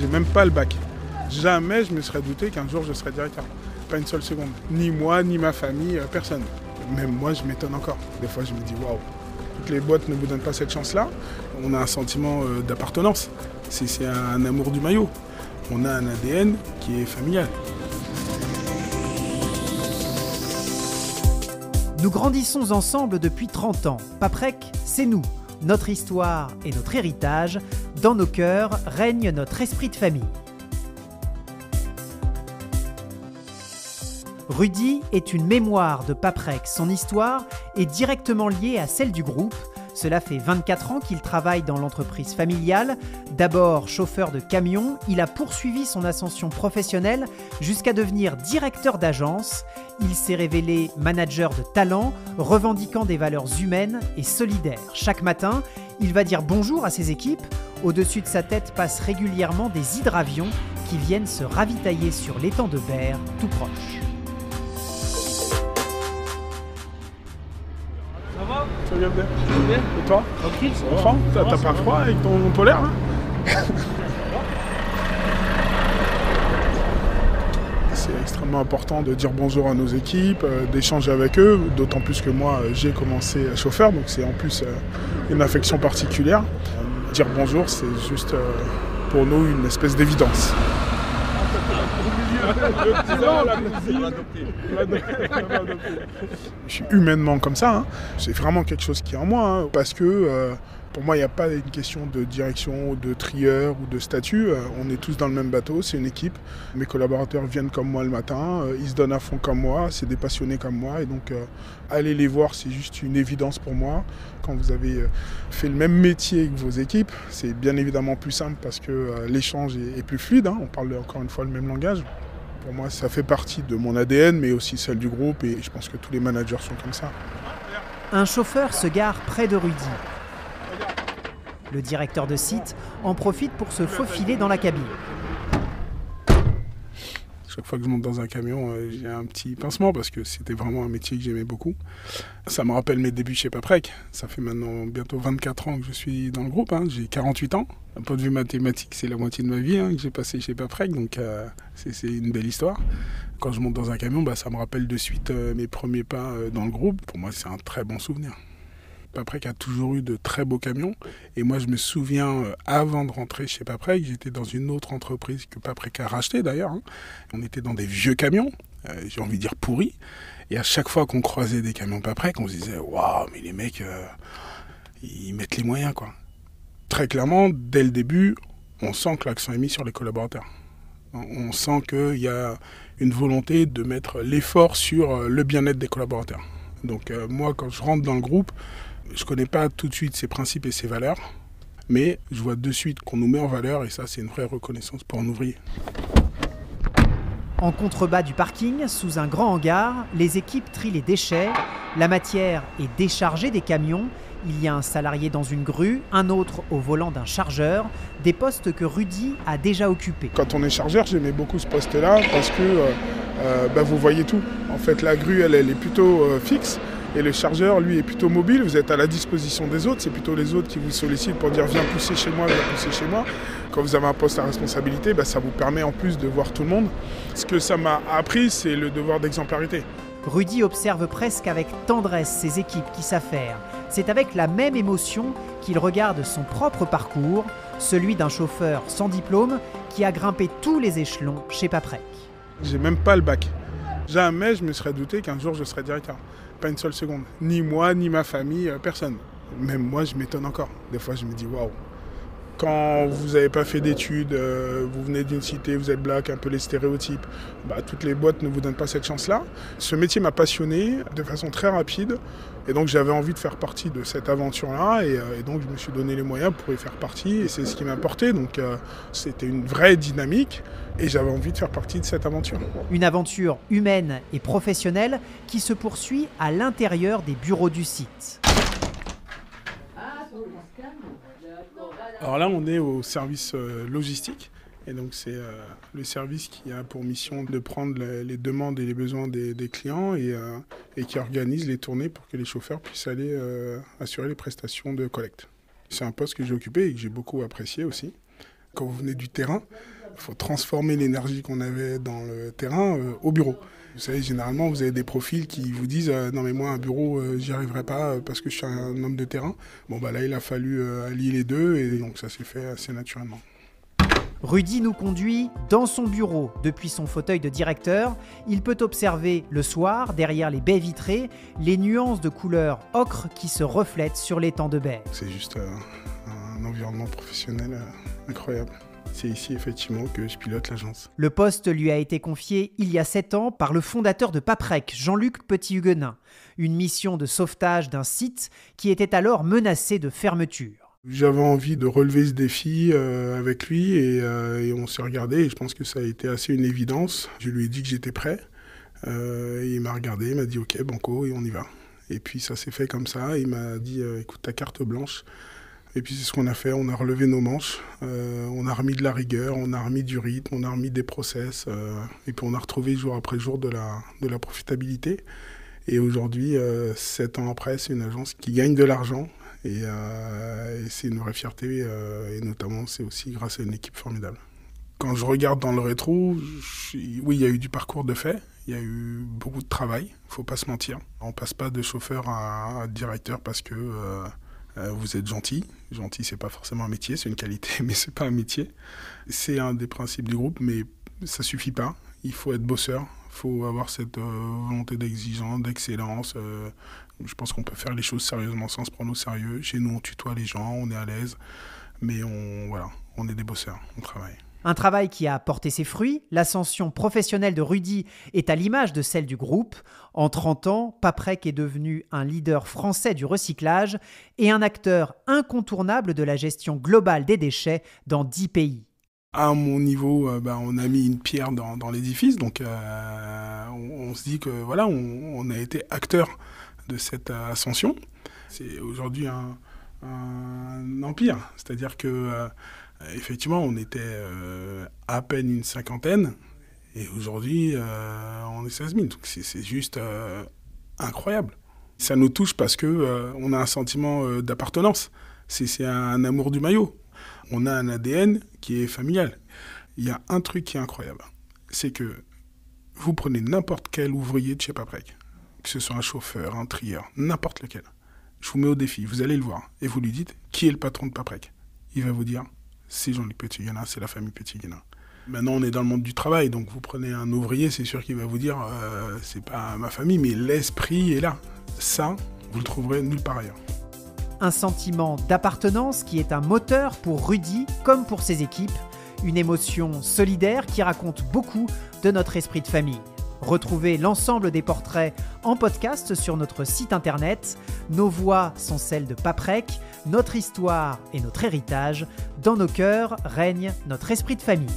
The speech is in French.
J'ai même pas le bac. Jamais je me serais douté qu'un jour je serais directeur. Pas une seule seconde. Ni moi, ni ma famille, personne. Même moi, je m'étonne encore. Des fois, je me dis waouh. Toutes les boîtes ne vous donnent pas cette chance-là. On a un sentiment d'appartenance. C'est un amour du maillot. On a un ADN qui est familial. Nous grandissons ensemble depuis 30 ans. Paprec, c'est nous. Notre histoire et notre héritage. Dans nos cœurs règne notre esprit de famille. Rudy est une mémoire de Paprec. Son histoire est directement liée à celle du groupe. Cela fait 24 ans qu'il travaille dans l'entreprise familiale. D'abord chauffeur de camion, il a poursuivi son ascension professionnelle jusqu'à devenir directeur d'agence. Il s'est révélé manager de talent, revendiquant des valeurs humaines et solidaires. Chaque matin, il va dire bonjour à ses équipes. Au-dessus de sa tête passent régulièrement des hydravions qui viennent se ravitailler sur l'étang de Berre, tout proche. Ça vient bien. Et toi? Tranquille, ça va. Enfant, t'as pas froid avec ton polaire là? C'est extrêmement important de dire bonjour à nos équipes, d'échanger avec eux, d'autant plus que moi j'ai commencé chauffeur, donc c'est en plus une affection particulière. Dire bonjour, c'est juste pour nous une espèce d'évidence. Je suis humainement comme ça, hein. C'est vraiment quelque chose qui est en moi, hein, parce que pour moi il n'y a pas une question de direction, de trieur ou de statut. On est tous dans le même bateau, c'est une équipe. Mes collaborateurs viennent comme moi le matin, ils se donnent à fond comme moi, c'est des passionnés comme moi, et donc aller les voir c'est juste une évidence pour moi. Quand vous avez fait le même métier que vos équipes, c'est bien évidemment plus simple parce que l'échange est plus fluide, hein. On parle encore une fois le même langage. Pour moi, ça fait partie de mon ADN, mais aussi celle du groupe, et je pense que tous les managers sont comme ça. Un chauffeur se gare près de Rudy. Le directeur de site en profite pour se faufiler dans la cabine. Chaque fois que je monte dans un camion, j'ai un petit pincement parce que c'était vraiment un métier que j'aimais beaucoup. Ça me rappelle mes débuts chez Paprec. Ça fait maintenant bientôt 24 ans que je suis dans le groupe, hein. J'ai 48 ans. D'un point de vue mathématique, c'est la moitié de ma vie, hein, que j'ai passé chez Paprec, donc c'est une belle histoire. Quand je monte dans un camion, ça me rappelle de suite mes premiers pas dans le groupe. Pour moi, c'est un très bon souvenir. Paprec a toujours eu de très beaux camions. Et moi, je me souviens, avant de rentrer chez Paprec, j'étais dans une autre entreprise que Paprec a rachetée d'ailleurs, hein. On était dans des vieux camions, j'ai envie de dire pourris. Et à chaque fois qu'on croisait des camions Paprec, on se disait « Waouh, mais les mecs, ils mettent les moyens, quoi ». Très clairement, dès le début, on sent que l'accent est mis sur les collaborateurs. On sent qu'il y a une volonté de mettre l'effort sur le bien-être des collaborateurs. Donc moi, quand je rentre dans le groupe, je ne connais pas tout de suite ses principes et ses valeurs, mais je vois de suite qu'on nous met en valeur et ça, c'est une vraie reconnaissance pour un ouvrier. En contrebas du parking, sous un grand hangar, les équipes trient les déchets. La matière est déchargée des camions. Il y a un salarié dans une grue, un autre au volant d'un chargeur, des postes que Rudy a déjà occupés. Quand on est chargeur, j'aimais beaucoup ce poste-là parce que vous voyez tout. En fait, la grue, elle est plutôt fixe. Et le chargeur, lui, est plutôt mobile. Vous êtes à la disposition des autres. C'est plutôt les autres qui vous sollicitent pour dire « viens pousser chez moi, viens pousser chez moi ». Quand vous avez un poste à responsabilité, ça vous permet en plus de voir tout le monde. Ce que ça m'a appris, c'est le devoir d'exemplarité. Rudy observe presque avec tendresse ses équipes qui s'affairent. C'est avec la même émotion qu'il regarde son propre parcours, celui d'un chauffeur sans diplôme qui a grimpé tous les échelons chez Paprec. J'ai même pas le bac. Jamais je me serais douté qu'un jour je serais directeur. Pas une seule seconde. Ni moi, ni ma famille, personne. Même moi, je m'étonne encore. Des fois, je me dis waouh. Quand vous n'avez pas fait d'études, vous venez d'une cité, vous êtes black, un peu les stéréotypes, toutes les boîtes ne vous donnent pas cette chance-là. Ce métier m'a passionné de façon très rapide et donc j'avais envie de faire partie de cette aventure-là et donc je me suis donné les moyens pour y faire partie et c'est ce qui m'a porté. Donc c'était une vraie dynamique et j'avais envie de faire partie de cette aventure. Une aventure humaine et professionnelle qui se poursuit à l'intérieur des bureaux du site. Alors là, on est au service logistique. Et donc, c'est le service qui a pour mission de prendre les demandes et les besoins des clients et qui organise les tournées pour que les chauffeurs puissent aller assurer les prestations de collecte. C'est un poste que j'ai occupé et que j'ai beaucoup apprécié aussi. Quand vous venez du terrain, il faut transformer l'énergie qu'on avait dans le terrain au bureau. Vous savez, généralement, vous avez des profils qui vous disent « Non mais moi, un bureau, j'y arriverai pas parce que je suis un homme de terrain ». Bon, là, il a fallu allier les deux et donc ça s'est fait assez naturellement. Rudy nous conduit dans son bureau. Depuis son fauteuil de directeur, il peut observer le soir, derrière les baies vitrées, les nuances de couleur ocre qui se reflètent sur l'étang de baies. C'est juste un environnement professionnel incroyable. C'est ici effectivement que je pilote l'agence. Le poste lui a été confié il y a 7 ans par le fondateur de Paprec, Jean-Luc Petit-Huguenin. Une mission de sauvetage d'un site qui était alors menacé de fermeture. J'avais envie de relever ce défi avec lui et on s'est regardé et je pense que ça a été assez une évidence. Je lui ai dit que j'étais prêt. Il m'a regardé, il m'a dit ok banco et on y va. Et puis ça s'est fait comme ça, il m'a dit écoute ta carte blanche. Et puis c'est ce qu'on a fait, on a relevé nos manches, on a remis de la rigueur, on a remis du rythme, on a remis des process et puis on a retrouvé jour après jour de la profitabilité. Et aujourd'hui, 7 ans après, c'est une agence qui gagne de l'argent. Et c'est une vraie fierté, et notamment c'est aussi grâce à une équipe formidable. Quand je regarde dans le rétro, oui, il y a eu du parcours de fait, il y a eu beaucoup de travail, il ne faut pas se mentir. On ne passe pas de chauffeur à directeur parce que vous êtes gentil. Gentil, ce n'est pas forcément un métier, c'est une qualité, mais ce n'est pas un métier. C'est un des principes du groupe, mais ça ne suffit pas. Il faut être bosseur, il faut avoir cette volonté d'exigence, d'excellence. Je pense qu'on peut faire les choses sérieusement sans se prendre au sérieux. Chez nous, on tutoie les gens, on est à l'aise, mais on est des bosseurs, on travaille. Un travail qui a porté ses fruits. L'ascension professionnelle de Rudy est à l'image de celle du groupe. En 30 ans, Paprec est devenu un leader français du recyclage et un acteur incontournable de la gestion globale des déchets dans 10 pays. À mon niveau, on a mis une pierre dans l'édifice, donc on se dit que voilà, on a été acteur de cette ascension. C'est aujourd'hui un empire, c'est-à-dire que effectivement, on était à peine une 50aine et aujourd'hui, on est 16 000. Donc c'est juste incroyable. Ça nous touche parce que on a un sentiment d'appartenance. C'est un amour du maillot. On a un ADN qui est familial. Il y a un truc qui est incroyable, c'est que vous prenez n'importe quel ouvrier de chez Paprec, que ce soit un chauffeur, un trieur, n'importe lequel. Je vous mets au défi, vous allez le voir, et vous lui dites qui est le patron de Paprec. Il va vous dire, c'est Jean-Luc Petit-Huguenin, c'est la famille Petit-Huguenin. Maintenant, on est dans le monde du travail, donc vous prenez un ouvrier, c'est sûr qu'il va vous dire, c'est pas ma famille, mais l'esprit est là. Ça, vous le trouverez nulle part ailleurs. Un sentiment d'appartenance qui est un moteur pour Rudy comme pour ses équipes. Une émotion solidaire qui raconte beaucoup de notre esprit de famille. Retrouvez l'ensemble des portraits en podcast sur notre site internet. Nos voix sont celles de Paprec, notre histoire et notre héritage. Dans nos cœurs règne notre esprit de famille.